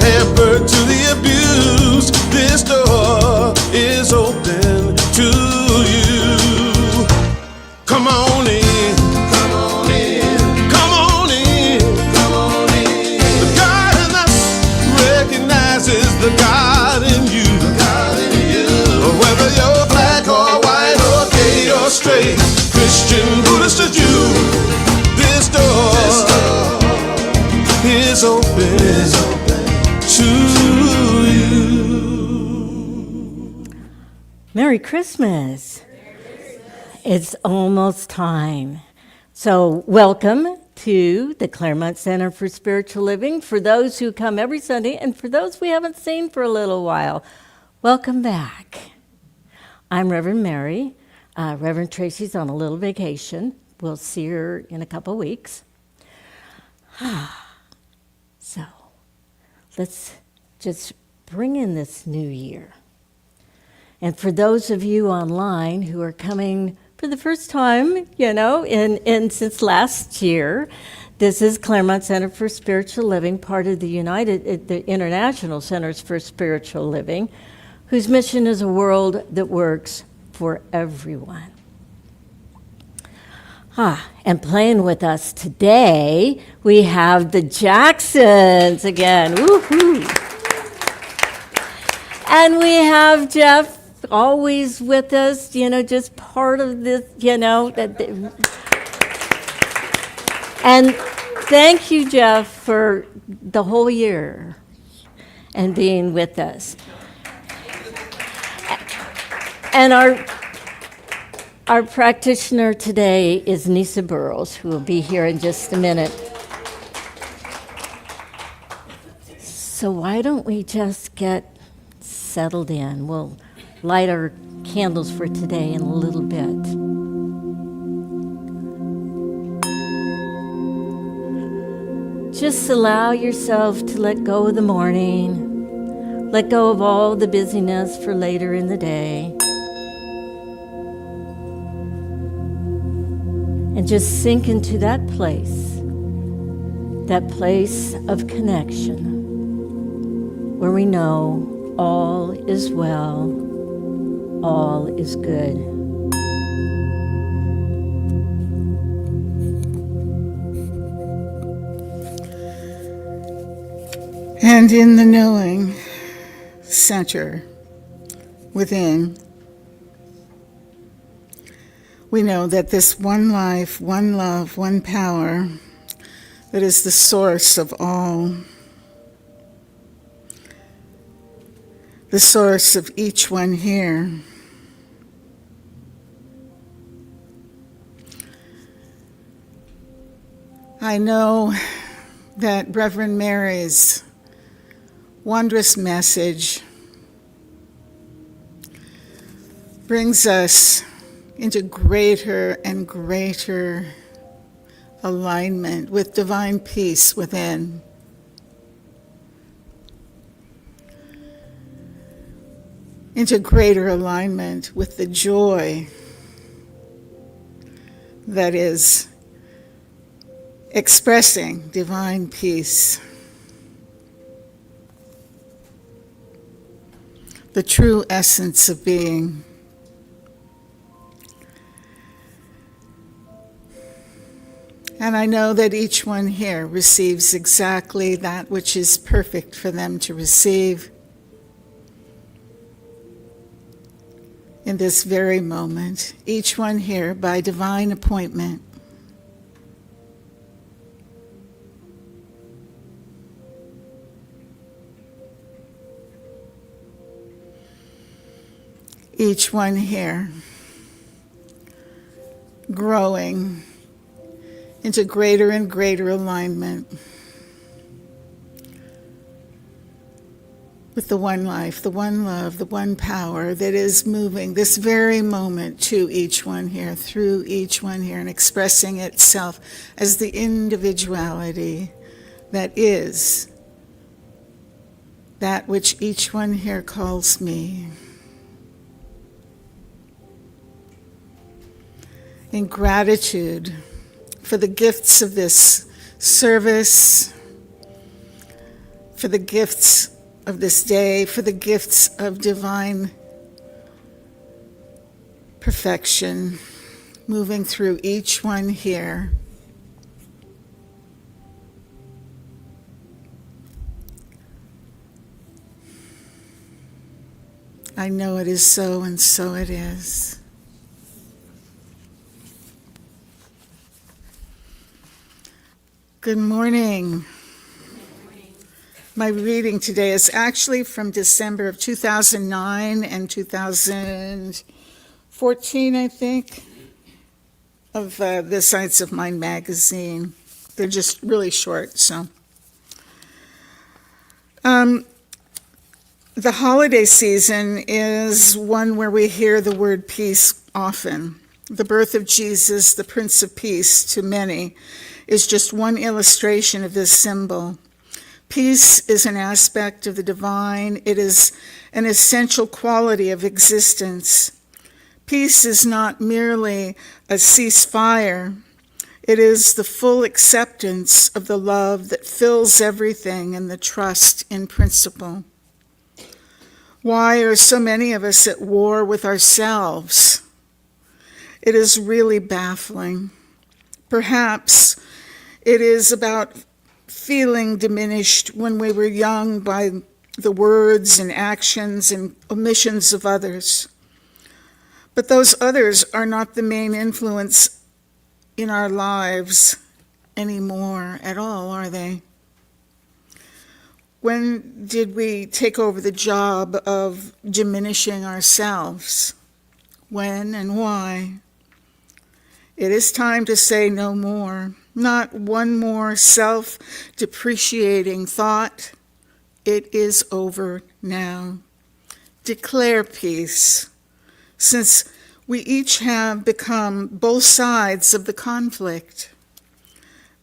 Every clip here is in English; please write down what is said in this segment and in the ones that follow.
pampered to the abuse, this door is open to you. Come on in, come on in, come on in, come on in. The God in us recognizes the God in you, the God in you. Whether you're black or white or gay or straight, Christian, Buddhist or Jew, this door is open to you. Merry Christmas. It's almost time. So welcome to the Claremont Center for Spiritual Living. For those who come every Sunday and for those we haven't seen for a little while, welcome back. I'm Reverend Mary. Reverend Tracy's on a little vacation. We'll see her in a couple weeks. So let's just bring in this new year. And for those of you online who are coming for the first time, in since last year, this is Claremont Center for Spiritual Living, part of the International Centers for Spiritual Living, whose mission is a world that works for everyone. And playing with us today, we have the Jacksons again. Woohoo! And we have Jeff always with us, just part of this, And thank you, Jeff, for the whole year and being with us. And our practitioner today is Nisa Burrows, who will be here in just a minute. So why don't we just get settled in? We'll light our candles for today in a little bit. Just allow yourself to let go of the morning, let go of all the busyness for later in the day, and just sink into that place of connection, where we know all is well, all is good. And in the knowing center within, we know that this one life, one love, one power that is the source of all, the source of each one here, I know that Reverend Mary's wondrous message brings us into greater and greater alignment with divine peace within. Into greater alignment with the joy that is expressing divine peace. The true essence of being. And I know that each one here receives exactly that which is perfect for them to receive in this very moment. Each one here by divine appointment. Each one here growing into greater and greater alignment with the one life, the one love, the one power that is moving this very moment to each one here, through each one here, and expressing itself as the individuality that is that which each one here calls me. In gratitude for the gifts of this service, for the gifts of this day, for the gifts of divine perfection, moving through each one here. I know it is so, and so it is. Good morning. My reading today is actually from December of 2009 and 2014, I think, of the Science of Mind magazine. They're just really short, so. The holiday season is one where we hear the word peace often. The birth of Jesus, the Prince of Peace, to many, is just one illustration of this symbol. Peace is an aspect of the divine. It is an essential quality of existence. Peace is not merely a ceasefire. It is the full acceptance of the love that fills everything and the trust in principle. Why are so many of us at war with ourselves? It is really baffling. Perhaps it is about feeling diminished when we were young by the words and actions and omissions of others. But those others are not the main influence in our lives anymore at all, are they? When did we take over the job of diminishing ourselves? When and why? It is time to say no more. Not one more self-depreciating thought. It is over now. Declare peace, since we each have become both sides of the conflict.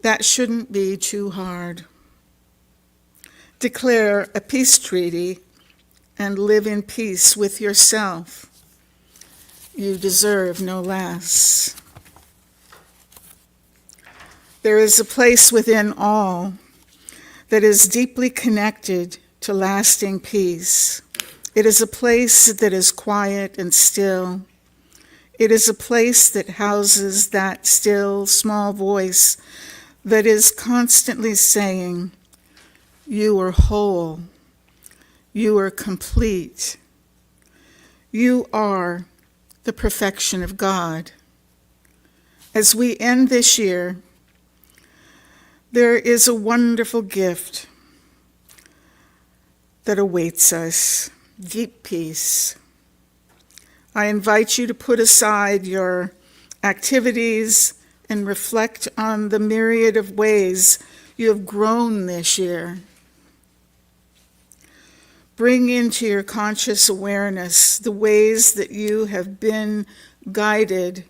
That shouldn't be too hard. Declare a peace treaty and live in peace with yourself. You deserve no less. There is a place within all that is deeply connected to lasting peace. It is a place that is quiet and still. It is a place that houses that still, small voice that is constantly saying, "You are whole. You are complete. You are the perfection of God." As we end this year, there is a wonderful gift that awaits us, deep peace. I invite you to put aside your activities and reflect on the myriad of ways you have grown this year. Bring into your conscious awareness the ways that you have been guided,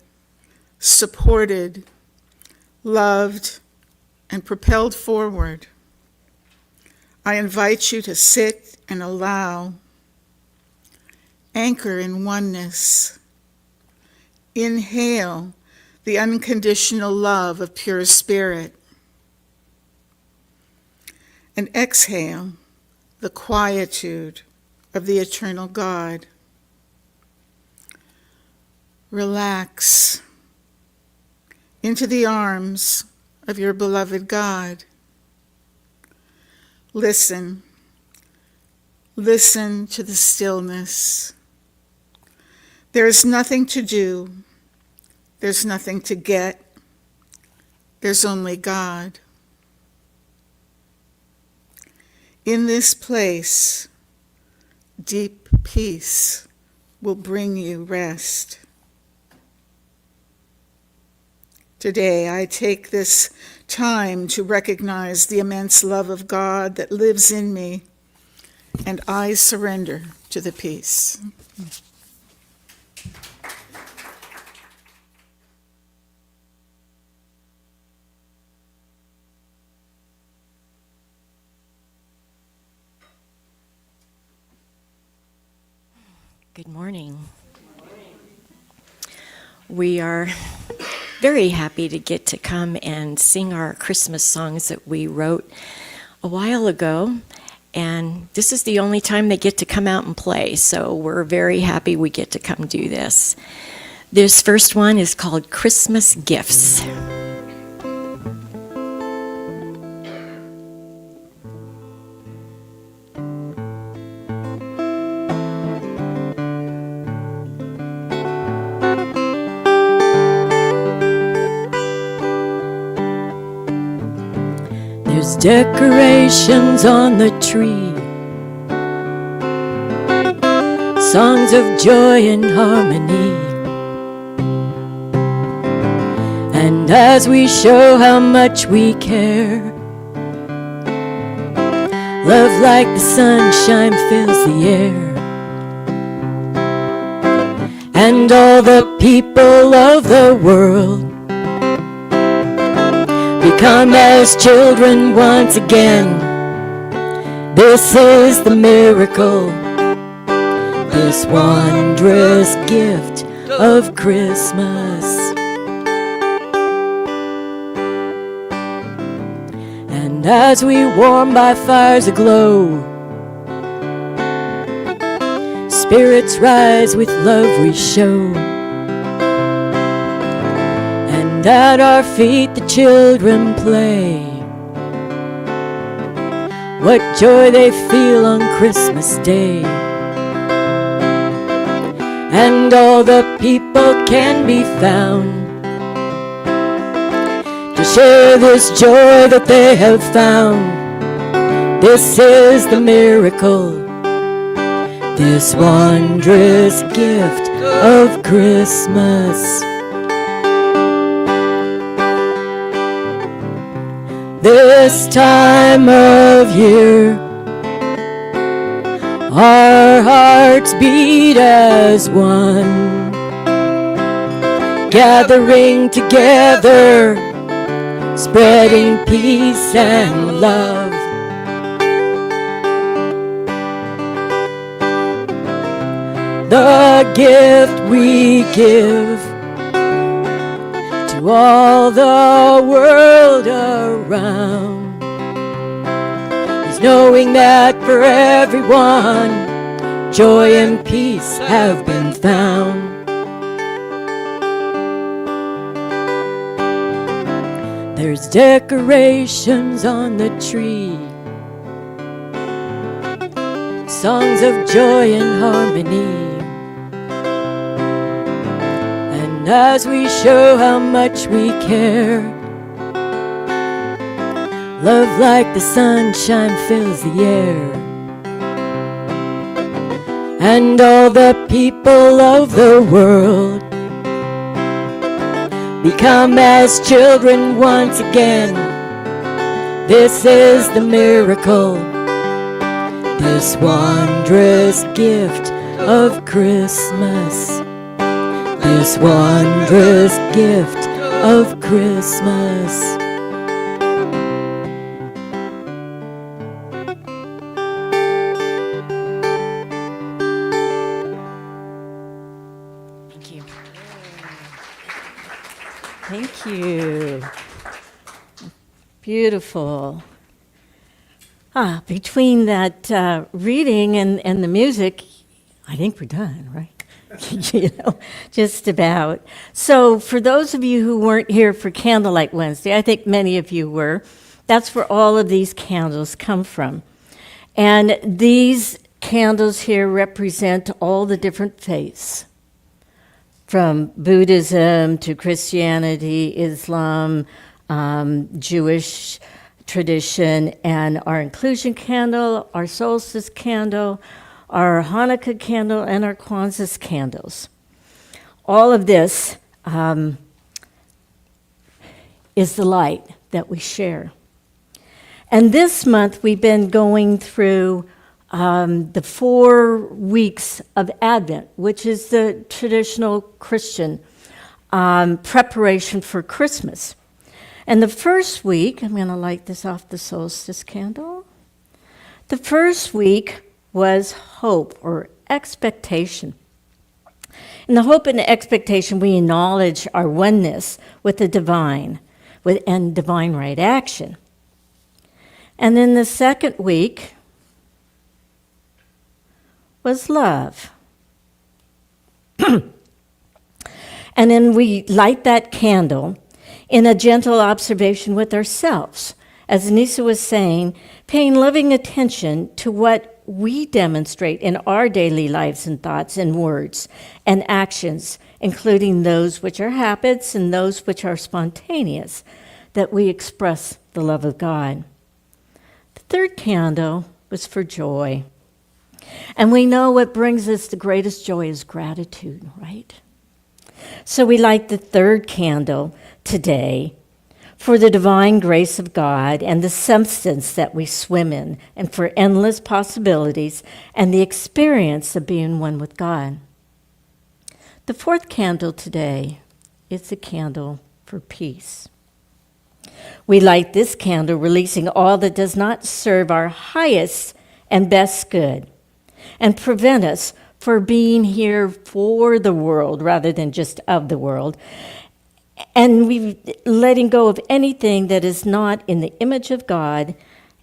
supported, loved, and propelled forward. I invite you to sit and allow. Anchor in oneness. Inhale the unconditional love of pure spirit. And exhale the quietude of the eternal God. Relax into the arms of your beloved God. Listen. Listen to the stillness. There is nothing to do. There's nothing to get. There's only God. In this place, deep peace will bring you rest. Today, I take this time to recognize the immense love of God that lives in me, and I surrender to the peace. Good morning. We are very happy to get to come and sing our Christmas songs that we wrote a while ago. And this is the only time they get to come out and play, so we're very happy we get to come do this. This first one is called Christmas Gifts. There's decorations on the tree, songs of joy and harmony. And as we show how much we care, love like the sunshine fills the air. And all the people of the world become as children once again. This is the miracle, this wondrous gift of Christmas. And as we warm by fires aglow, spirits rise with love we show. And at our feet the children play. What joy they feel on Christmas Day. And all the people can be found to share this joy that they have found. This is the miracle, this wondrous gift of Christmas. This time of year, our hearts beat as one, gathering together, spreading peace and love. The gift we give to all the world around is knowing that for everyone joy and peace have been found. There's decorations on the tree, songs of joy and harmony. And as we show how much we care, love like the sunshine fills the air. And all the people of the world become as children once again. This is the miracle, this wondrous gift of Christmas. This wondrous gift of Christmas. Thank you. Thank you. Beautiful. Between that reading and the music, I think we're done, right? Just about. So for those of you who weren't here for Candlelight Wednesday, I think many of you were, that's where all of these candles come from. And these candles here represent all the different faiths, from Buddhism to Christianity, Islam, Jewish tradition, and our inclusion candle, our solstice candle, our Hanukkah candle, and our Kwanzaa candles. All of this is the light that we share. And this month we've been going through the 4 weeks of Advent, which is the traditional Christian preparation for Christmas. And the first week, I'm going to light this off the solstice candle. The first week was hope or expectation. In the hope and the expectation, we acknowledge our oneness with the divine and divine right action. And then the second week was love. And then we light that candle in a gentle observation with ourselves. As Nisa was saying, paying loving attention to what we demonstrate in our daily lives and thoughts and words and actions, including those which are habits and those which are spontaneous, that we express the love of God. The third candle was for joy. And we know what brings us the greatest joy is gratitude, right? So we light the third candle today for the divine grace of God and the substance that we swim in, and for endless possibilities and the experience of being one with God. The fourth candle today is the candle for peace. We light this candle releasing all that does not serve our highest and best good and prevent us from being here for the world rather than just of the world. And we letting go of anything that is not in the image of God,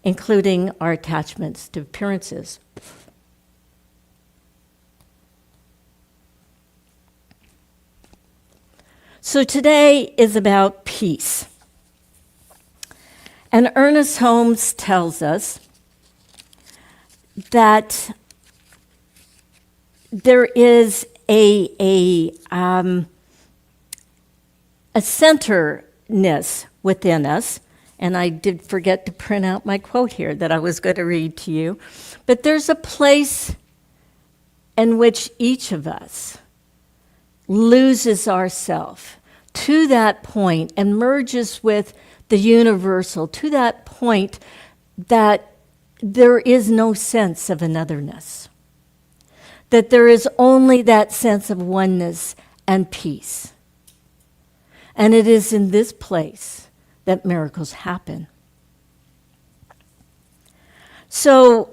including our attachments to appearances. So today is about peace. And Ernest Holmes tells us that there is a centerness within us, and I did forget to print out my quote here that I was going to read to you, but there's a place in which each of us loses ourself to that point and merges with the universal, to that point that there is no sense of anotherness, that there is only that sense of oneness and peace. And it is in this place that miracles happen. So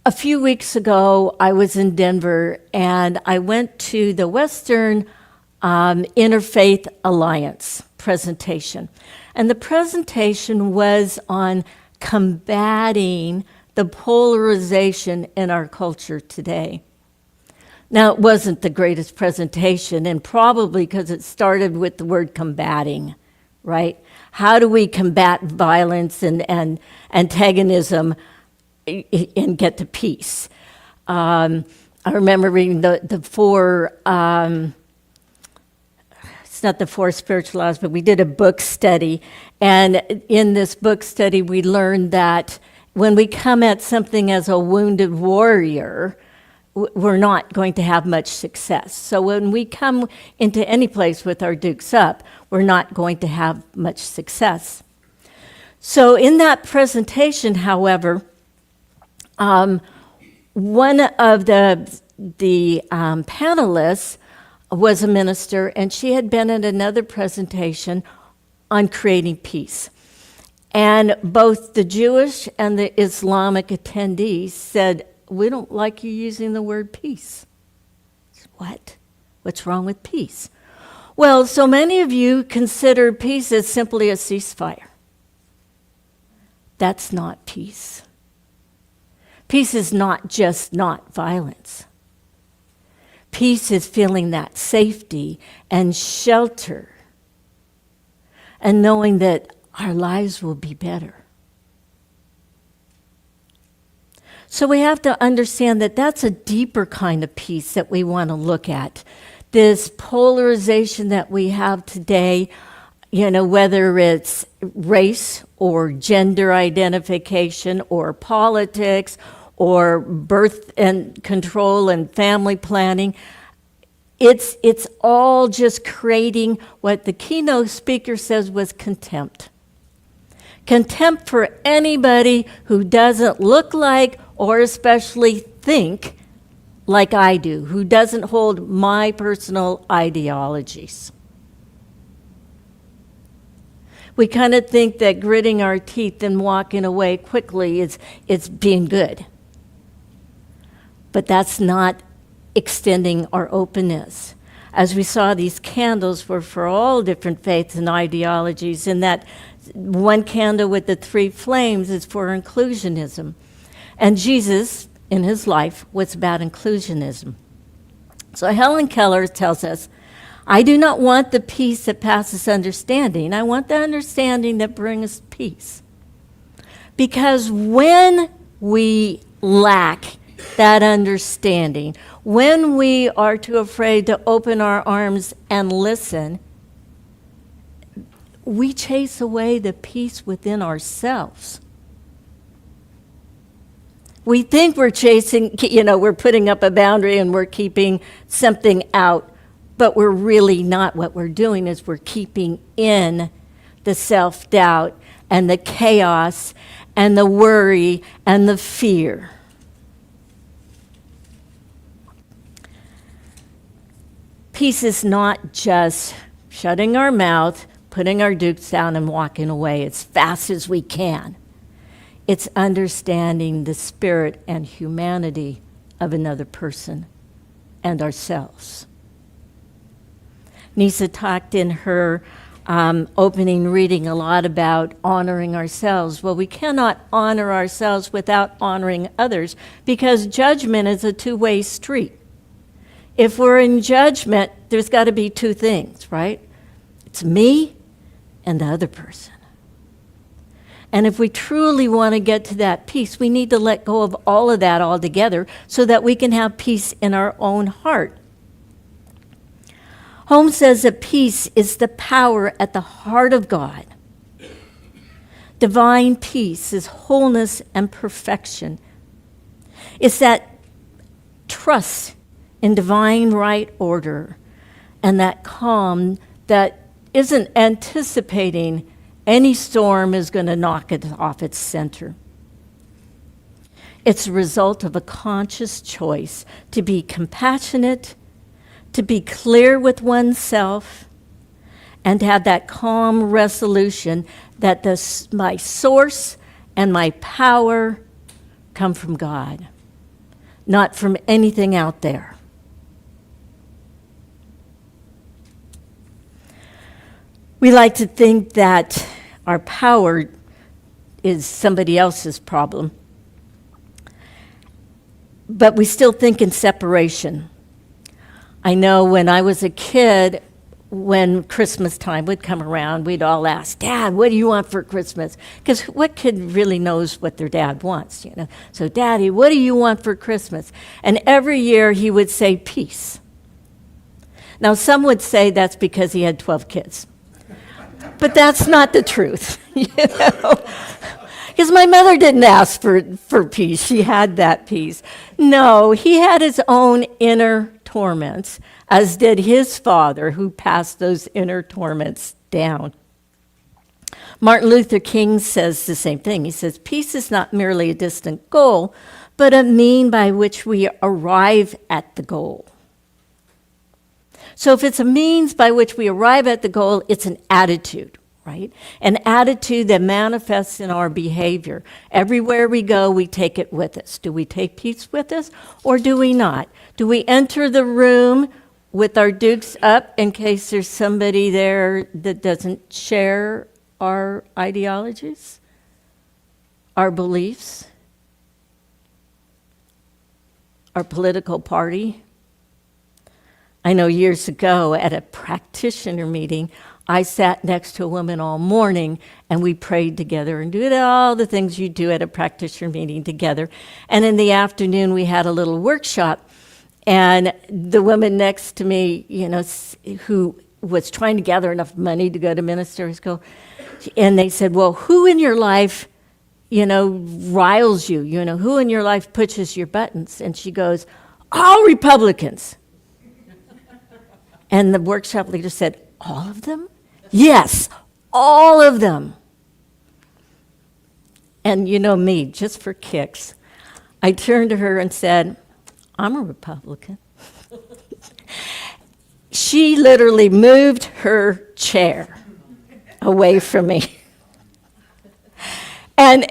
a few weeks ago, I was in Denver, and I went to the Western Interfaith Alliance presentation. And the presentation was on combating the polarization in our culture today. Now, it wasn't the greatest presentation, and probably because it started with the word combating, right? How do we combat violence and antagonism and get to peace? I remember reading the four, it's not the four spiritual laws, but we did a book study. And in this book study, we learned that when we come at something as a wounded warrior, we're not going to have much success. So when we come into any place with our dukes up, we're not going to have much success. So in that presentation, however, one of the panelists was a minister, and she had been at another presentation on creating peace. And both the Jewish and the Islamic attendees said, "We don't like you using the word peace." What? What's wrong with peace? Well, so many of you consider peace as simply a ceasefire. That's not peace. Peace is not just not violence. Peace is feeling that safety and shelter and knowing that our lives will be better. So we have to understand that that's a deeper kind of peace that we want to look at. This polarization that we have today, whether it's race or gender identification or politics or birth and control and family planning, it's all just creating what the keynote speaker says was contempt. Contempt for anybody who doesn't look like or especially think like I do, who doesn't hold my personal ideologies. We kind of think that gritting our teeth and walking away quickly is being good. But that's not extending our openness. As we saw, these candles were for all different faiths and ideologies, and that one candle with the three flames is for inclusionism. And Jesus in his life was about inclusionism. So Helen Keller tells us, I do not want the peace that passes understanding. I want the understanding that brings peace. Because when we lack that understanding, when we are too afraid to open our arms and listen, we chase away the peace within ourselves. We think we're chasing, we're putting up a boundary and we're keeping something out, but we're really not. What we're doing is we're keeping in the self-doubt and the chaos and the worry and the fear. Peace is not just shutting our mouth, putting our dukes down, and walking away as fast as we can. It's understanding the spirit and humanity of another person and ourselves. Nisa talked in her opening reading a lot about honoring ourselves. Well, we cannot honor ourselves without honoring others because judgment is a two-way street. If we're in judgment, there's got to be two things, right? It's me and the other person. And if we truly want to get to that peace, we need to let go of all of that altogether so that we can have peace in our own heart. Holmes says that peace is the power at the heart of God. Divine peace is wholeness and perfection. It's that trust in divine right order and that calm that isn't anticipating any storm is going to knock it off its center. It's a result of a conscious choice to be compassionate, to be clear with oneself, and to have that calm resolution that my source and my power come from God, not from anything out there. We like to think that our power is somebody else's problem, but we still think in separation. I know when I was a kid, when Christmas time would come around, we'd all ask, Dad, what do you want for Christmas? Because what kid really knows what their dad wants, So, Daddy, what do you want for Christmas? And every year he would say peace. Now, some would say that's because he had 12 kids. But that's not the truth, Because my mother didn't ask for peace. She had that peace. No, he had his own inner torments, as did his father, who passed those inner torments down. Martin Luther King says the same thing. He says, peace is not merely a distant goal, but a mean by which we arrive at the goal. So if it's a means by which we arrive at the goal, it's an attitude, right? An attitude that manifests in our behavior. Everywhere we go, we take it with us. Do we take peace with us or do we not? Do we enter the room with our dukes up in case there's somebody there that doesn't share our ideologies, our beliefs, our political party? I know years ago at a practitioner meeting, I sat next to a woman all morning and we prayed together and did all the things you do at a practitioner meeting together. And in the afternoon, we had a little workshop. And the woman next to me, who was trying to gather enough money to go to ministerial school, and they said, well, who in your life, riles you? Who in your life pushes your buttons? And she goes, all Republicans. And the workshop leader said, all of them? Yes, all of them. And me, just for kicks, I turned to her and said, I'm a Republican. She literally moved her chair away from me. And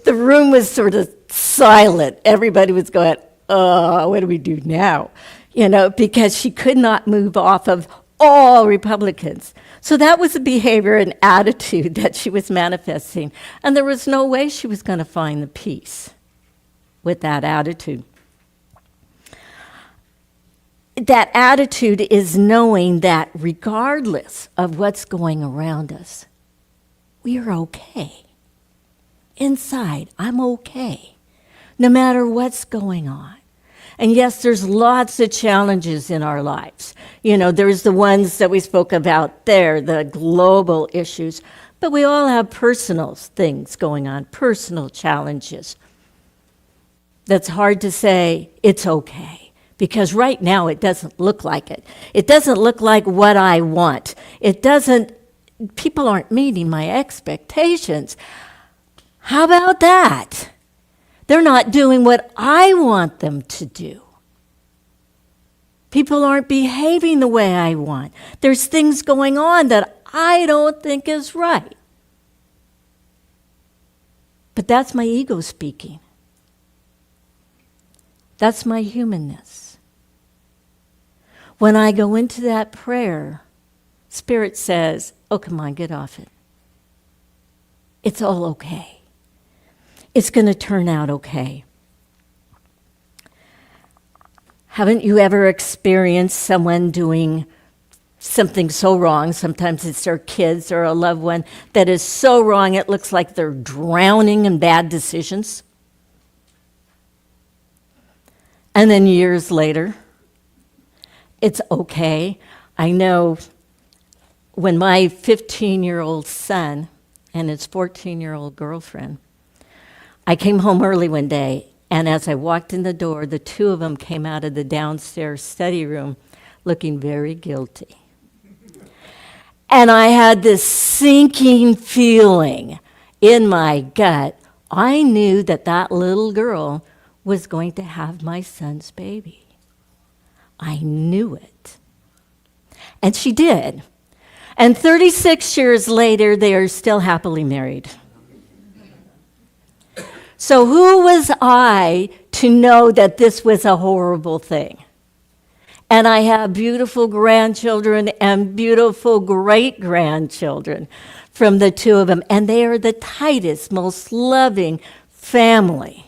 the room was sort of silent. Everybody was going, what do we do now? Because she could not move off of all Republicans. So that was a behavior and attitude that she was manifesting. And there was no way she was going to find the peace. with that attitude. That attitude is knowing that regardless of what's going around us, we are okay. Inside, I'm okay, no matter what's going on. And yes, there's lots of challenges in our lives. You know, there's the ones that we spoke about there, the global issues, but we all have personal things going on, personal challenges. That's hard to say it's okay, because right now it doesn't look like it. It doesn't look like what I want. People aren't meeting my expectations. How about that? They're not doing what I want them to do. People aren't behaving the way I want. There's things going on that I don't think is right. But that's my ego speaking. That's my humanness. When I go into that prayer, Spirit says, oh, come on, get off it. It's all okay. It's going to turn out okay. Haven't you ever experienced someone doing something so wrong? Sometimes it's their kids or a loved one that is so wrong it looks like they're drowning in bad decisions. And then years later, it's okay. I know when my 15-year-old son and his 14-year-old girlfriend, I came home early one day, and as I walked in the door, the two of them came out of the downstairs study room looking very guilty. And I had this sinking feeling in my gut. I knew that that little girl was going to have my son's baby. I knew it. And she did. And 36 years later, they are still happily married. So who was I to know that this was a horrible thing? And I have beautiful grandchildren and beautiful great-grandchildren from the two of them. And they are the tightest, most loving family.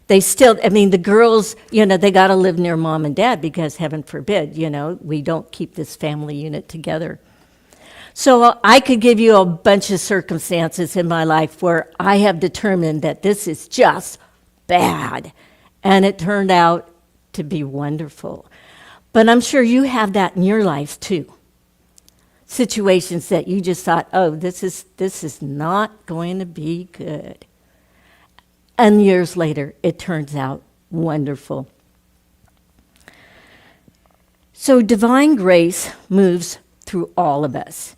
They still, the girls, they got to live near mom and dad because heaven forbid, we don't keep this family unit together. So I could give you a bunch of circumstances in my life where I have determined that this is just bad. And it turned out to be wonderful. But I'm sure you have that in your life too. Situations that you just thought, oh, this is not going to be good. And years later, it turns out wonderful. So divine grace moves through all of us.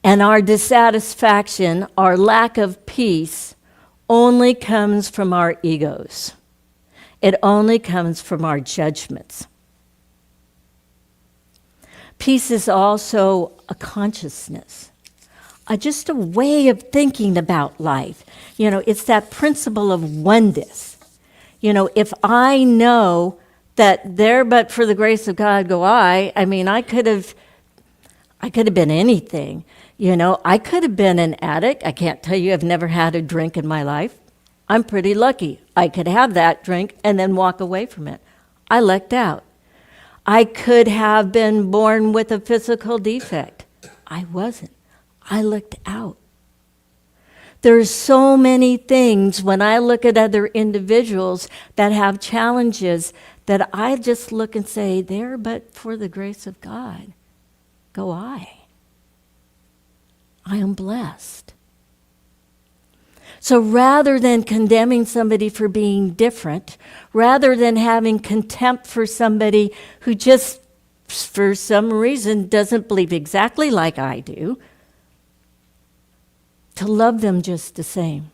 And our dissatisfaction, our lack of peace, only comes from our egos. It only comes from our judgments. Peace is also a consciousness, just a way of thinking about life. It's that principle of oneness. If I know that there but for the grace of God go I could have been anything. I could have been an addict. I can't tell you I've never had a drink in my life. I'm pretty lucky. I could have that drink and then walk away from it. I lucked out. I could have been born with a physical defect. I wasn't. I looked out. There's so many things when I look at other individuals that have challenges that I just look and say, there but for the grace of God go I. I am blessed. So rather than condemning somebody for being different, rather than having contempt for somebody who just, for some reason, doesn't believe exactly like I do, to love them just the same.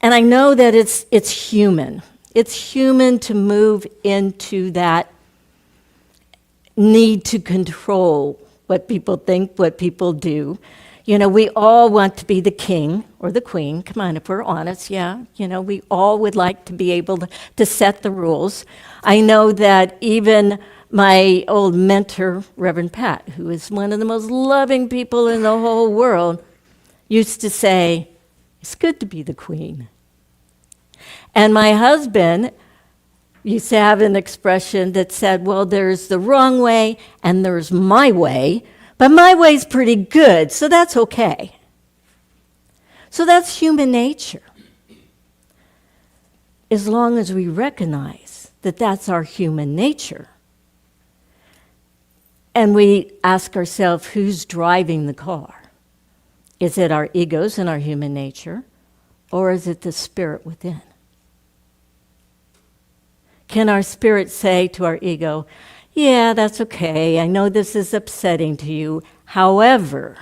And I know that it's human. It's human to move into that need to control what people think, what people do. We all want to be the king or the queen. Come on, if we're honest, yeah. We all would like to be able to set the rules. I know that even my old mentor, Reverend Pat, who is one of the most loving people in the whole world, used to say, it's good to be the queen. And my husband used to have an expression that said, well, there's the wrong way and there's my way, but my way's pretty good, so that's okay. So that's human nature. As long as we recognize that that's our human nature, and we ask ourselves, who's driving the car? Is it our egos and our human nature, or is it the spirit within? Can our spirit say to our ego, yeah, that's okay, I know this is upsetting to you, however,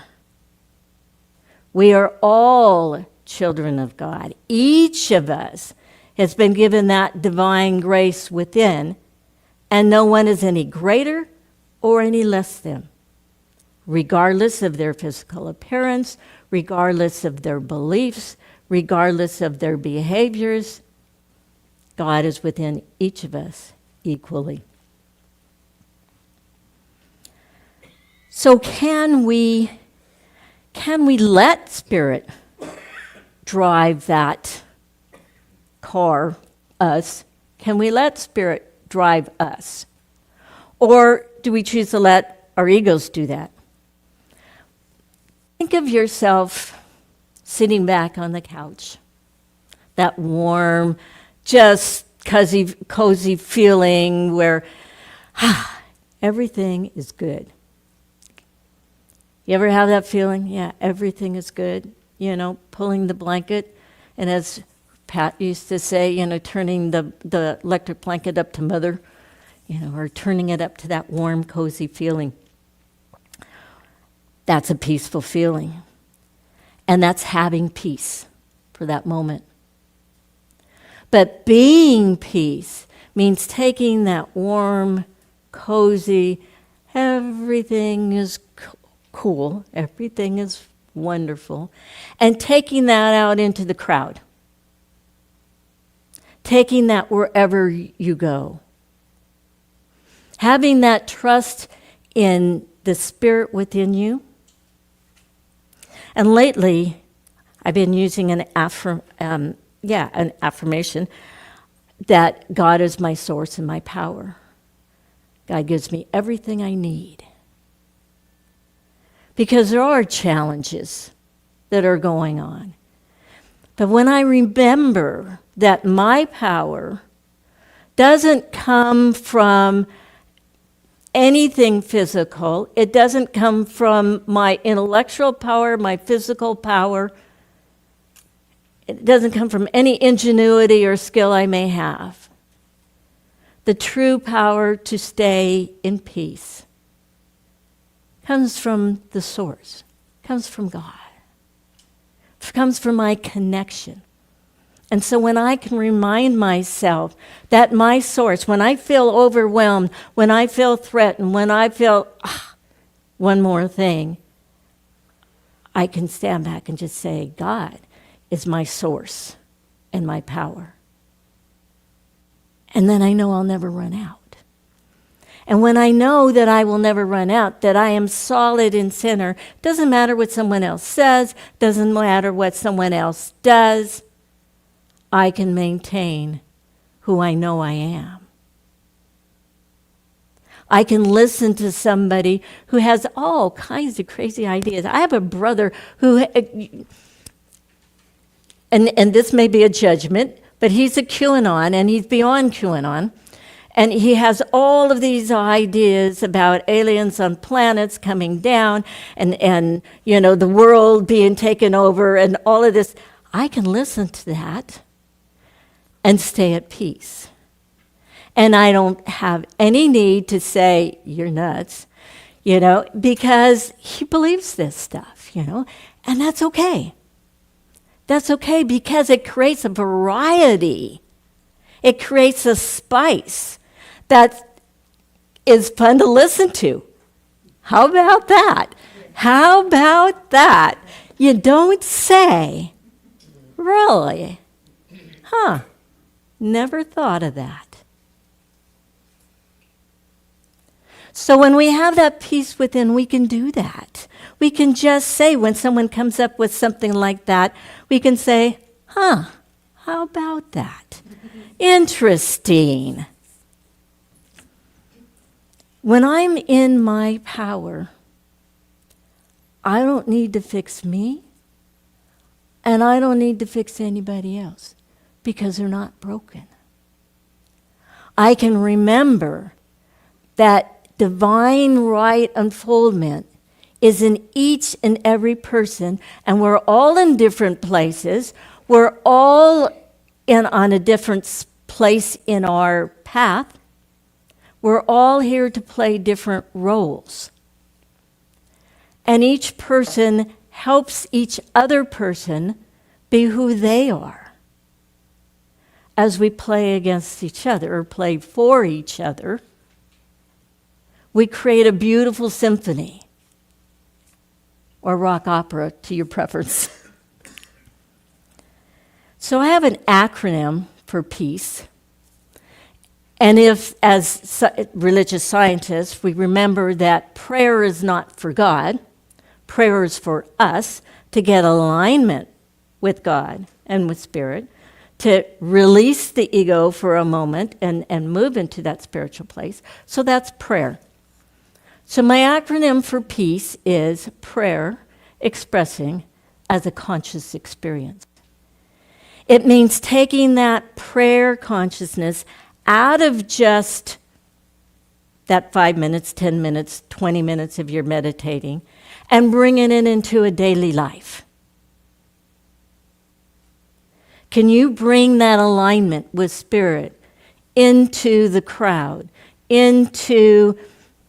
we are all children of God. Each of us has been given that divine grace within, and no one is any greater or any less than, regardless of their physical appearance, regardless of their beliefs, regardless of their behaviors. God is within each of us equally. So can we let spirit drive that car, us? Can we let spirit drive us? Or do we choose to let our egos do that? Think of yourself sitting back on the couch, that warm, just cozy feeling where everything is good. You ever have that feeling? Yeah, everything is good. You know, pulling the blanket, and as Pat used to say, you know, turning the electric blanket up to mother, you know, or turning it up to that warm, cozy feeling. That's a peaceful feeling. And that's having peace for that moment. But being peace means taking that warm, cozy, everything is cool, everything is wonderful, and taking that out into the crowd. Taking that wherever you go. Having that trust in the spirit within you. And lately, I've been using an affirmation that God is my source and my power. God gives me everything I need. Because there are challenges that are going on. But when I remember that my power doesn't come from anything physical, it doesn't come from my intellectual power, my physical power, it doesn't come from any ingenuity or skill I may have. The true power to stay in peace comes from the source, comes from God, comes from my connection. And so when I can remind myself that my source, when I feel overwhelmed, when I feel threatened, when I feel one more thing, I can stand back and just say, God is my source and my power. And then I know I'll never run out. And when I know that I will never run out, that I am solid in center, doesn't matter what someone else says, doesn't matter what someone else does, I can maintain who I know I am. I can listen to somebody who has all kinds of crazy ideas. I have a brother who, and this may be a judgment, but he's a QAnon, and he's beyond QAnon. And he has all of these ideas about aliens on planets coming down and you know, the world being taken over and all of this. I can listen to that and stay at peace. And I don't have any need to say, you're nuts, you know, because he believes this stuff, you know, and that's okay. That's okay because it creates a variety. It creates a spice that is fun to listen to. How about that? How about that? You don't say, really? Huh, never thought of that. So when we have that peace within, we can do that. We can just say, when someone comes up with something like that, we can say, huh, How about that? Interesting. When I'm in my power, I don't need to fix me, and I don't need to fix anybody else because they're not broken. I can remember that divine right unfoldment is in each and every person, and we're all in different places. We're all on a different place in our path. We're all here to play different roles. And each person helps each other person be who they are. As we play against each other or play for each other, we create a beautiful symphony or rock opera to your preference. So I have an acronym for peace. And if, as religious scientists, we remember that prayer is not for God, prayer is for us to get alignment with God and with Spirit, to release the ego for a moment and move into that spiritual place. So that's prayer. So my acronym for peace is prayer expressing as a conscious experience. It means taking that prayer consciousness out of just that 5 minutes, 10 minutes, 20 minutes of your meditating and bringing it into a daily life. Can you bring that alignment with Spirit into the crowd, into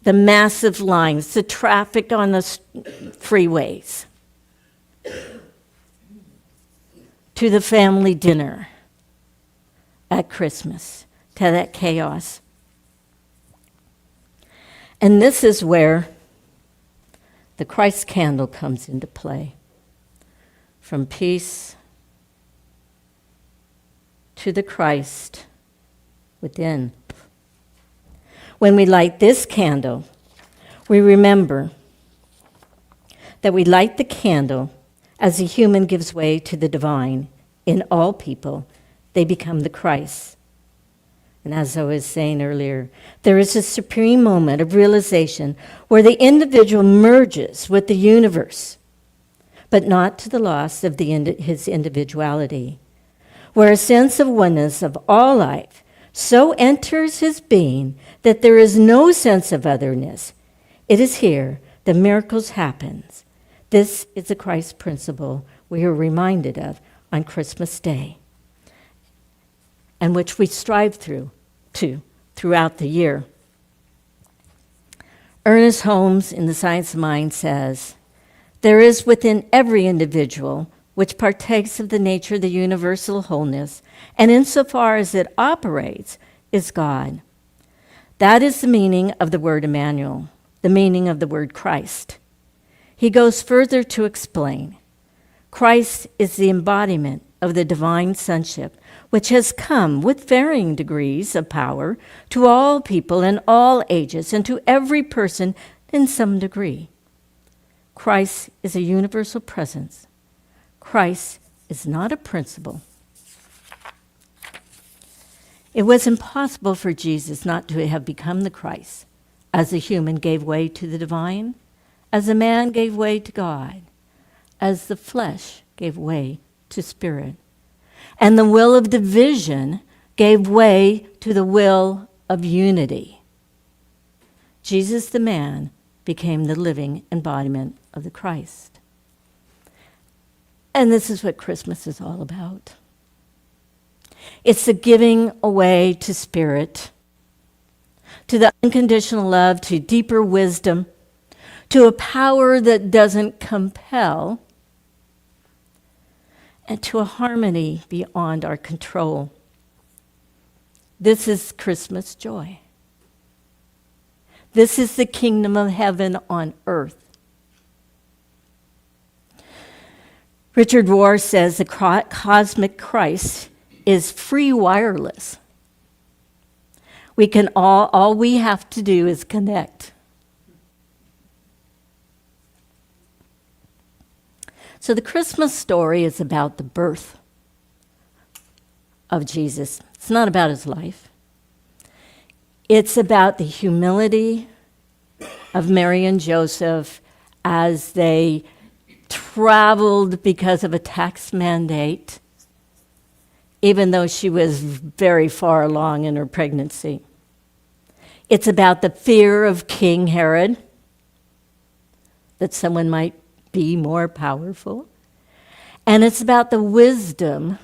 the massive lines, the traffic on the freeways, to the family dinner at Christmas, to that chaos? And this is where the Christ candle comes into play. From peace to the Christ within. When we light this candle, we remember that we light the candle as the human gives way to the divine. In all people, they become the Christ. And as I was saying earlier, there is a supreme moment of realization where the individual merges with the universe, but not to the loss of his individuality, where a sense of oneness of all life so enters his being that there is no sense of otherness. It is here the miracles happen. This is the Christ principle we are reminded of on Christmas Day, and which we strive throughout the year. Ernest Holmes in The Science of Mind says, "There is within every individual which partakes of the nature of the universal wholeness, and insofar as it operates, is God. That is the meaning of the word Emmanuel, the meaning of the word Christ." He goes further to explain, Christ is the embodiment of the divine sonship, which has come with varying degrees of power to all people in all ages and to every person in some degree. Christ is a universal presence. Christ is not a principle. It was impossible for Jesus not to have become the Christ, as a human gave way to the divine, as a man gave way to God, as the flesh gave way to Spirit, and the will of division gave way to the will of unity. Jesus the man became the living embodiment of the Christ. And this is what Christmas is all about. It's the giving away to Spirit, to the unconditional love, to deeper wisdom, to a power that doesn't compel, and to a harmony beyond our control. This is Christmas joy. This is the kingdom of heaven on earth. Richard Rohr says the cosmic Christ is free wireless. We can all we have to do is connect. So the Christmas story is about the birth of Jesus. It's not about his life. It's about the humility of Mary and Joseph as they traveled because of a tax mandate, even though she was very far along in her pregnancy. It's about the fear of King Herod, that someone might be more powerful. And it's about the wisdom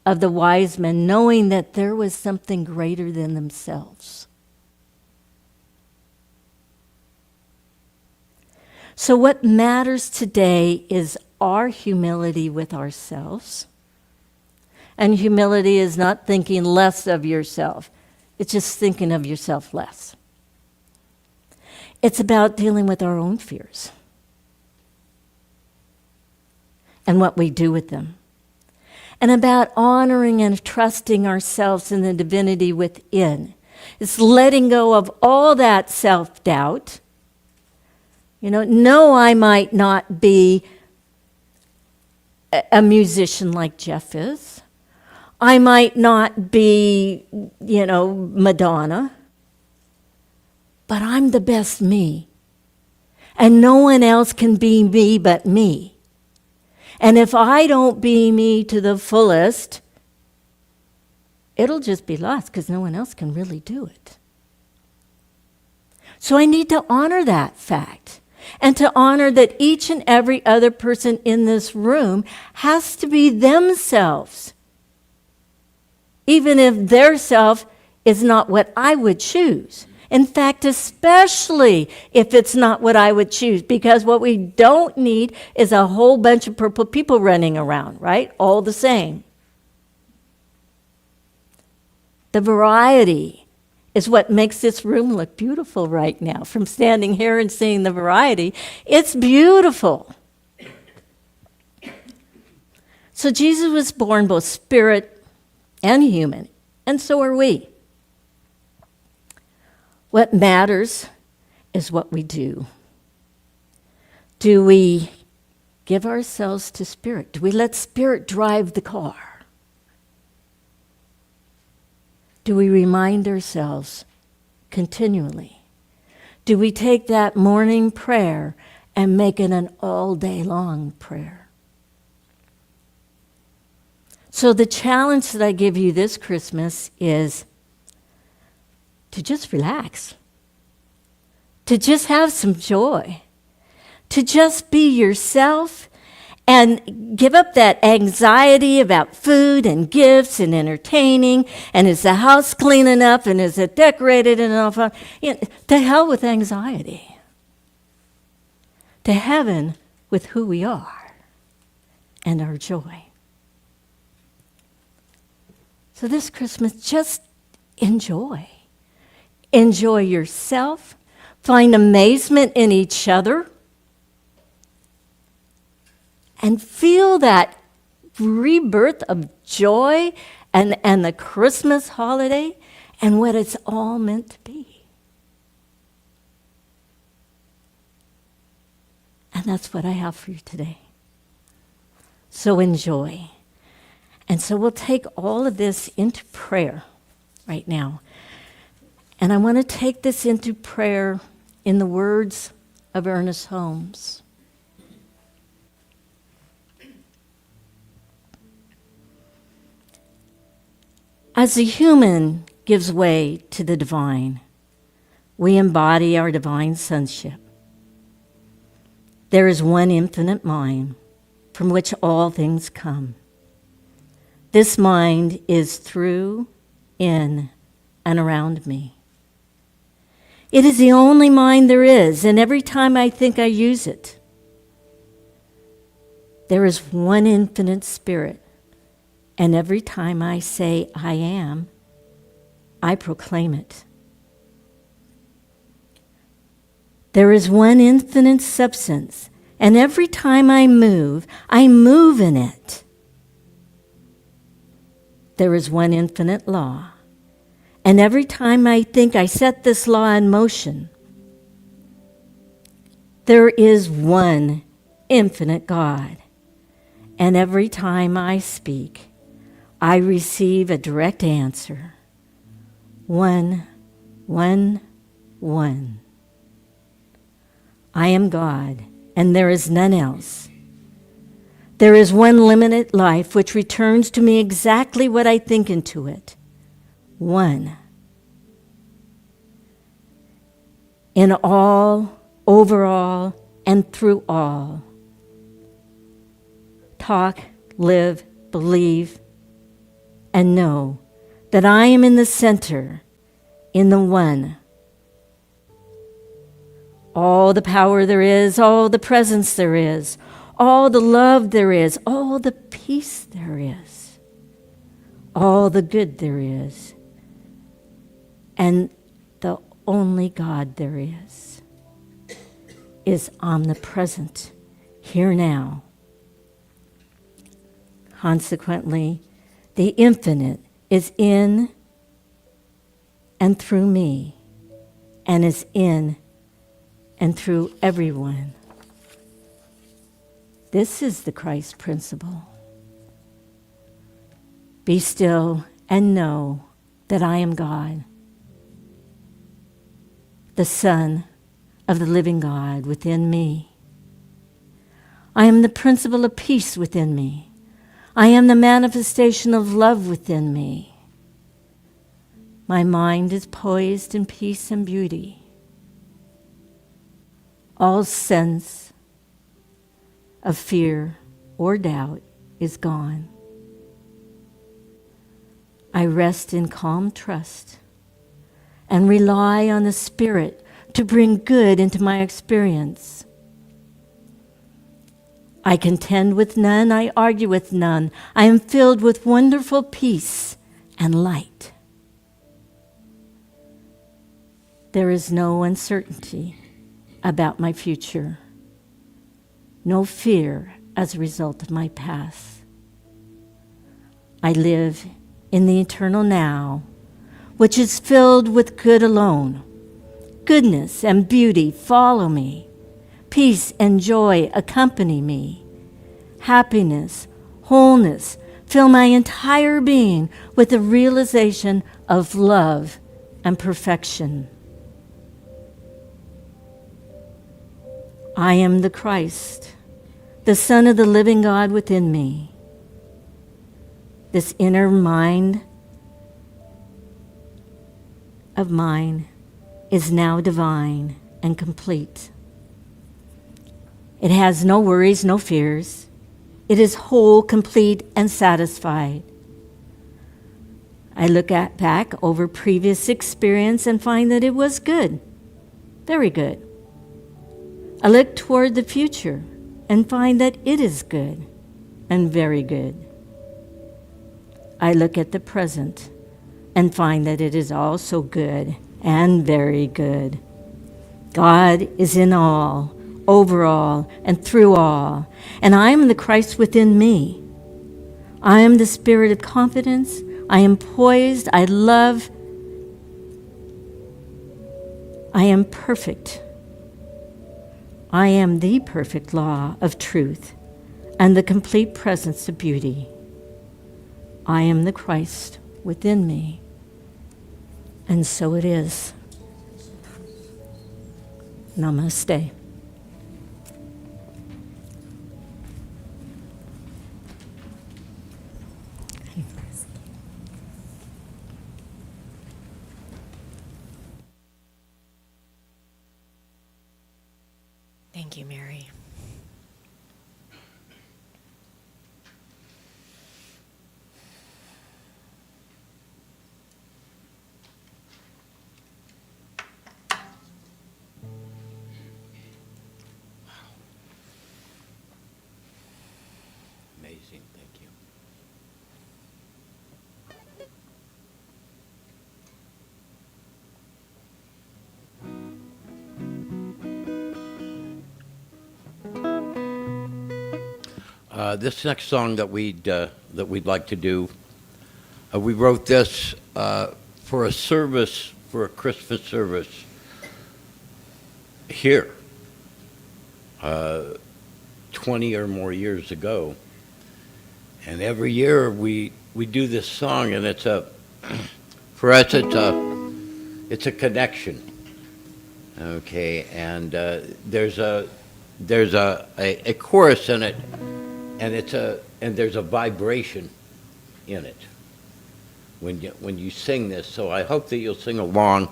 of the wise men, knowing that there was something greater than themselves. So what matters today is our humility with ourselves. And humility is not thinking less of yourself. It's just thinking of yourself less. It's about dealing with our own fears and what we do with them. And about honoring and trusting ourselves in the divinity within. It's letting go of all that self-doubt. No, I might not be a musician like Jeff is. I might not be, Madonna. But I'm the best me. And no one else can be me but me. And if I don't be me to the fullest, it'll just be lost because no one else can really do it. So I need to honor that fact. And to honor that each and every other person in this room has to be themselves. Even if their self is not what I would choose. In fact, especially if it's not what I would choose. Because what we don't need is a whole bunch of purple people running around, right? All the same. The variety is what makes this room look beautiful right now. From standing here and seeing the variety, it's beautiful. So Jesus was born both spirit and human, and so are we. What matters is what we do. Do we give ourselves to spirit? Do we let spirit drive the car? Do we remind ourselves continually? Do we take that morning prayer and make it an all-day long prayer? So the challenge that I give you this Christmas is to just relax, to just have some joy, to just be yourself and give up that anxiety about food and gifts and entertaining and is the house clean enough and is it decorated enough? To hell with anxiety. To heaven with who we are and our joy. So this Christmas, just enjoy. Enjoy yourself. Find amazement in each other. And feel that rebirth of joy and the Christmas holiday and what it's all meant to be. And that's what I have for you today. So enjoy. And so we'll take all of this into prayer right now. And I want to take this into prayer in the words of Ernest Holmes. As the human gives way to the divine, we embody our divine sonship. There is one infinite mind from which all things come. This mind is through, in, and around me. It is the only mind there is, and every time I think I use it, there is one infinite spirit. And every time I say I am, I proclaim it. There is one infinite substance, and every time I move in it. There is one infinite law, and every time I think I set this law in motion, there is one infinite God, and every time I speak, I receive a direct answer. 1, 1, 1. I am God, and there is none else. There is one limited life which returns to me exactly what I think into it. 1. In all, over all, and through all. Talk, live, believe, and know that I am in the center, in the one. All the power there is, all the presence there is, all the love there is, all the peace there is, all the good there is, and the only God there is omnipresent here now. Consequently, the infinite is in and through me, and is in and through everyone. This is the Christ principle. Be still and know that I am God, the Son of the living God within me. I am the principle of peace within me. I am the manifestation of love within me. My mind is poised in peace and beauty. All sense of fear or doubt is gone. I rest in calm trust and rely on the Spirit to bring good into my experience. I contend with none, I argue with none. I am filled with wonderful peace and light. There is no uncertainty about my future, no fear as a result of my past. I live in the eternal now, which is filled with good alone. Goodness and beauty follow me. Peace and joy accompany me. Happiness, wholeness fill my entire being with the realization of love and perfection. I am the Christ, the Son of the living God within me. This inner mind of mine is now divine and complete. It has no worries, no fears. It is whole, complete, and satisfied. I look back over previous experience and find that it was good, very good. I look toward the future and find that it is good and very good. I look at the present and find that it is also good and very good. God is in all, over all, and through all, and I am the Christ within me. I am the spirit of confidence. I am poised. I love. I am perfect. I am the perfect law of truth and the complete presence of beauty. I am the Christ within me. And so it is. Namaste. Thank you, Mary. Amazing, thank you. This next song that we'd like to do, we wrote this for a service, for a Christmas service here, 20 or more years ago. And every year we we do this song, and for us, it's a connection. Okay, and there's a chorus in it, and there's a vibration in it when you sing this. So I hope that you'll sing along.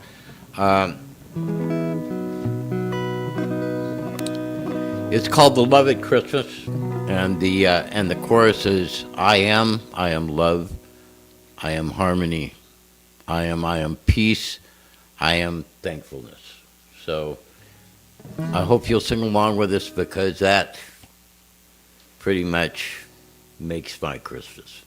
It's called "The Love at Christmas," and the chorus is, I am love, I am harmony, I am peace, I am thankfulness. So I hope you'll sing along with us, because that pretty much makes my Christmas.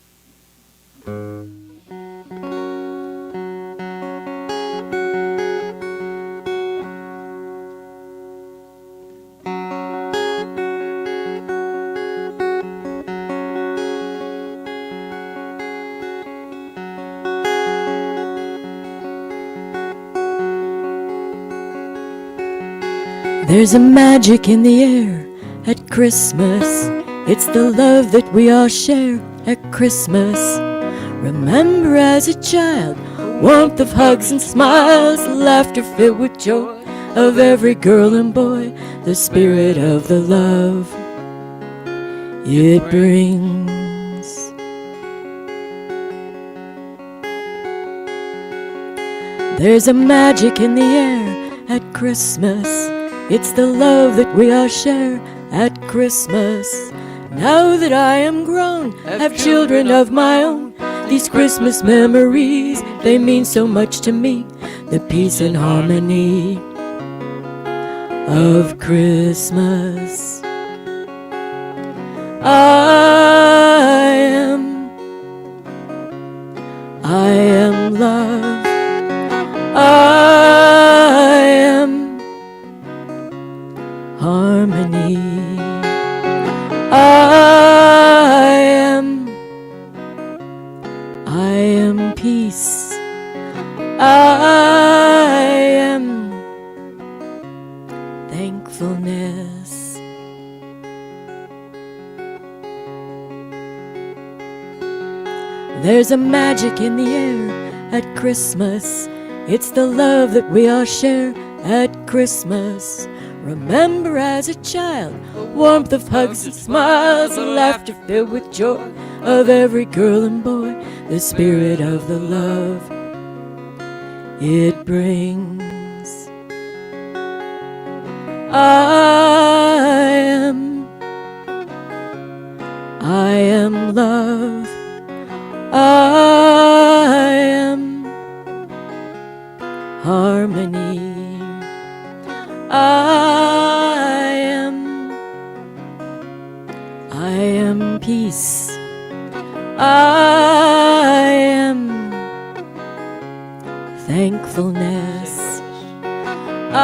There's a magic in the air at Christmas. It's the love that we all share at Christmas. Remember as a child, warmth of hugs and smiles, laughter filled with joy of every girl and boy, the spirit of the love it brings. There's a magic in the air at Christmas. It's the love that we all share at Christmas. Now that I am grown, have children of my own, these Christmas memories, they mean so much to me. The peace and harmony of Christmas. I am love. I am harmony. I am peace. I am thankfulness. There's a magic in the air at Christmas. It's the love that we all share at Christmas. Remember as a child, warmth of hugs and smiles, and laughter filled with joy of every girl and boy, the spirit of the love it brings. I am love. I am harmony. I am peace. I am thankfulness. I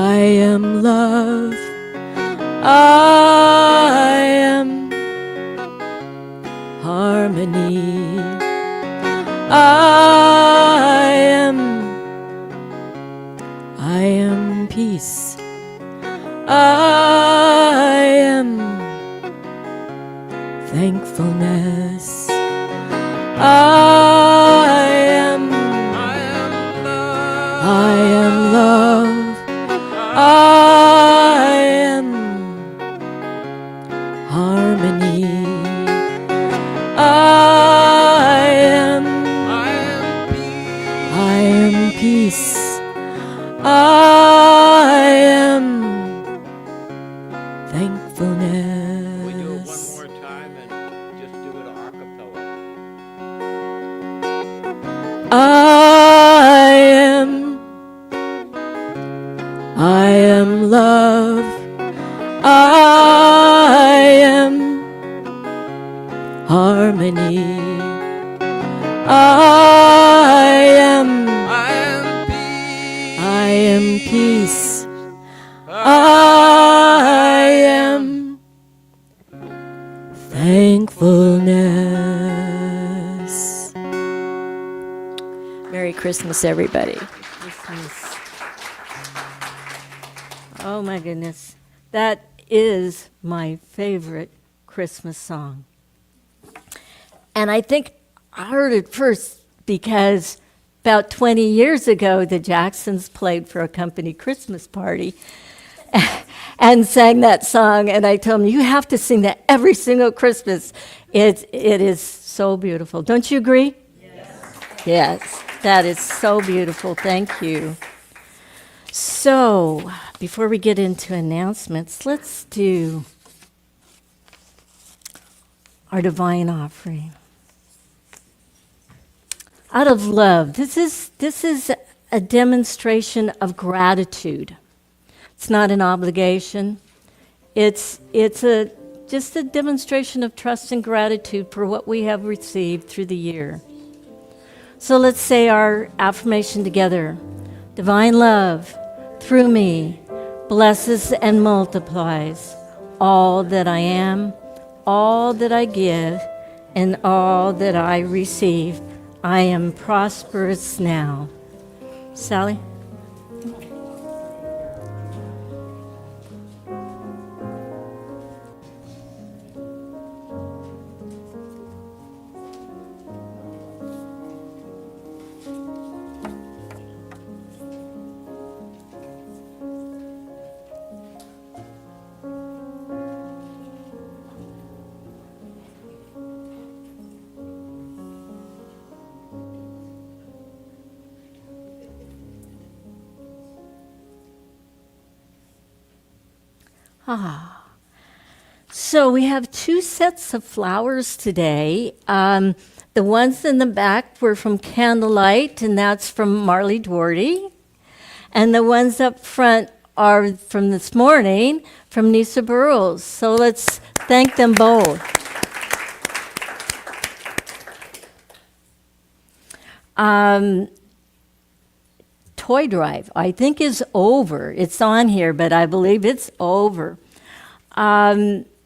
am love. I am harmony. I am peace. I am thankfulness. I am love. I am harmony. I am peace. I am thankfulness. We do it one more time and just do it a cappella. I am love. I am harmony. I am peace. I am thankfulness. Merry Christmas, everybody. Christmas. Oh my goodness. That is my favorite Christmas song. And I think I heard it first because about 20 years ago, the Jacksons played for a company Christmas party and sang that song. And I told them, you have to sing that every single Christmas. It is so beautiful. Don't you agree? Yes, that is so beautiful. Thank you. So, before we get into announcements, let's do our divine offering. Out of love, this is a demonstration of gratitude. It's not an obligation. It's just a demonstration of trust and gratitude for what we have received through the year. So let's say our affirmation together. Divine love, through me, blesses and multiplies all that I am, all that I give, and all that I receive. I am prosperous now. Sally? So we have two sets of flowers today. The ones in the back were from Candlelight, and that's from Marley Doherty. And the ones up front are from this morning from Nisa Burrows. So let's thank them both. Toy drive, I think, is over. It's on here, but I believe it's over.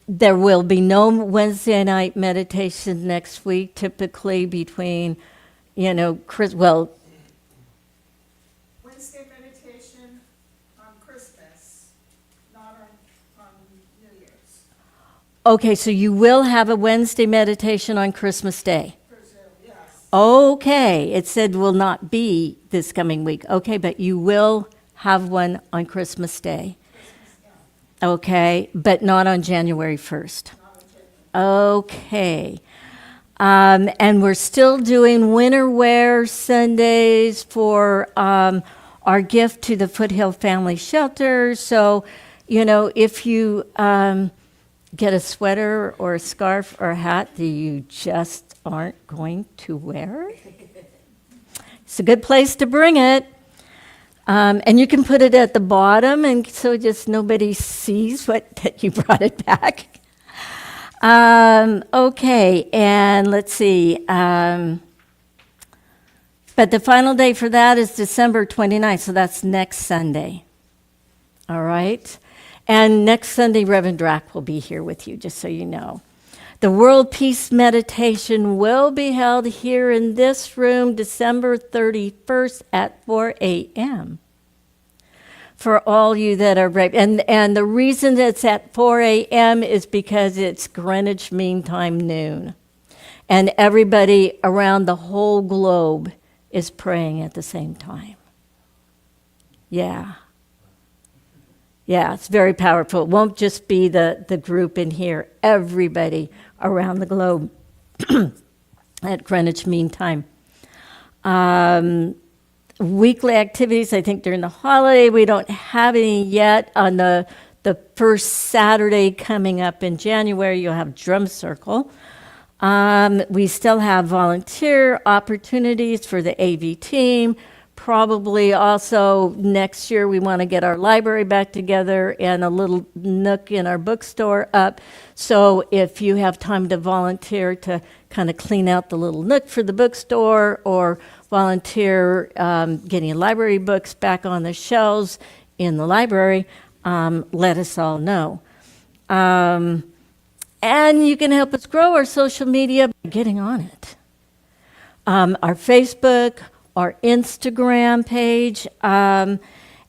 There will be no Wednesday night meditation next week, typically between, Wednesday meditation on Christmas, not on New Year's. Okay, so you will have a Wednesday meditation on Christmas Day. Yes. Okay, it said will not be this coming week. Okay, but you will have one on Christmas Day. Okay, but not on January 1st. Okay. And we're still doing winter wear Sundays for our gift to the Foothill Family Shelter. So, if you get a sweater or a scarf or a hat that you just aren't going to wear, it's a good place to bring it. And you can put it at the bottom, and so just nobody sees that you brought it back. Okay, and let's see. But the final day for that is December 29th, so that's next Sunday. All right? And next Sunday, Reverend Drack will be here with you, just so you know. The World Peace Meditation will be held here in this room December 31st at 4 a.m. For all you that are brave. And the reason it's at 4 a.m. is because it's Greenwich Mean Time noon. And everybody around the whole globe is praying at the same time. Yeah. Yeah, it's very powerful. It won't just be the group in here. Everybody around the globe at Greenwich Mean Time. Weekly activities, I think during the holiday, we don't have any yet. On the first Saturday coming up in January, you'll have Drum Circle. We still have volunteer opportunities for the AV team. Probably also next year we want to get our library back together and a little nook in our bookstore up. So if you have time to volunteer to kind of clean out the little nook for the bookstore, or volunteer getting library books back on the shelves in the library, let us all know. And you can help us grow our social media by getting on it. Our Facebook, our Instagram page, and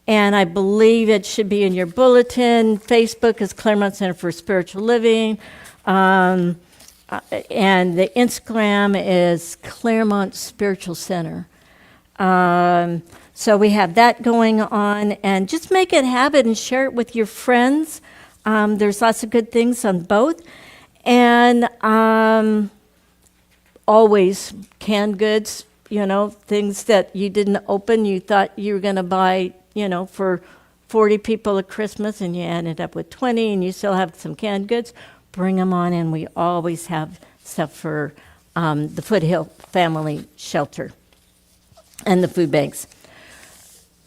I believe it should be in your bulletin. Facebook is Claremont Center for Spiritual Living. And the Instagram is Claremont Spiritual Center. So we have that going on, and just make it a habit and share it with your friends. There's lots of good things on both. And always canned goods, things that you didn't open, you thought you were going to buy, for 40 people at Christmas, and you ended up with 20, and you still have some canned goods. Bring them on in. We always have stuff for the Foothill Family Shelter and the food banks.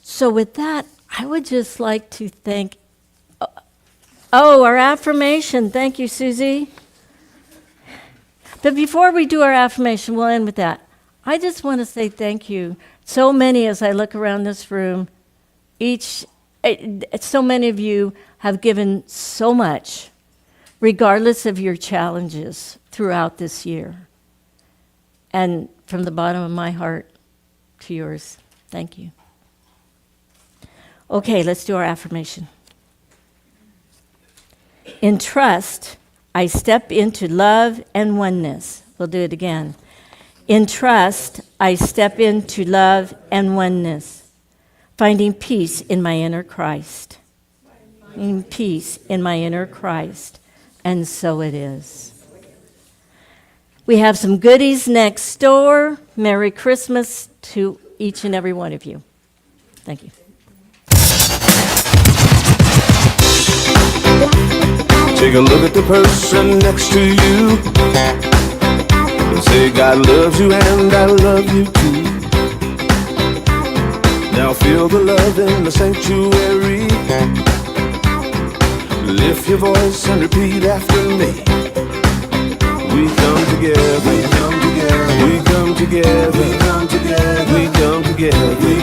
So with that, I would just like to thank, our affirmation. Thank you, Susie. But before we do our affirmation, we'll end with that. I just want to say thank you. So many, as I look around this room, so many of you have given so much, regardless of your challenges throughout this year. And from the bottom of my heart to yours, thank you. Okay, let's do our affirmation. In trust, I step into love and oneness. We'll do it again. In trust, I step into love and oneness, finding peace in my inner Christ. In peace in my inner Christ. And so it is. We have some goodies next door. Merry Christmas to each and every one of you. Thank you. Take a look at the person next to you and say, God loves you and I love you too. Now feel the love in the sanctuary. Lift your voice and repeat after me. We come together, we come together, we come together, we come together, we come together.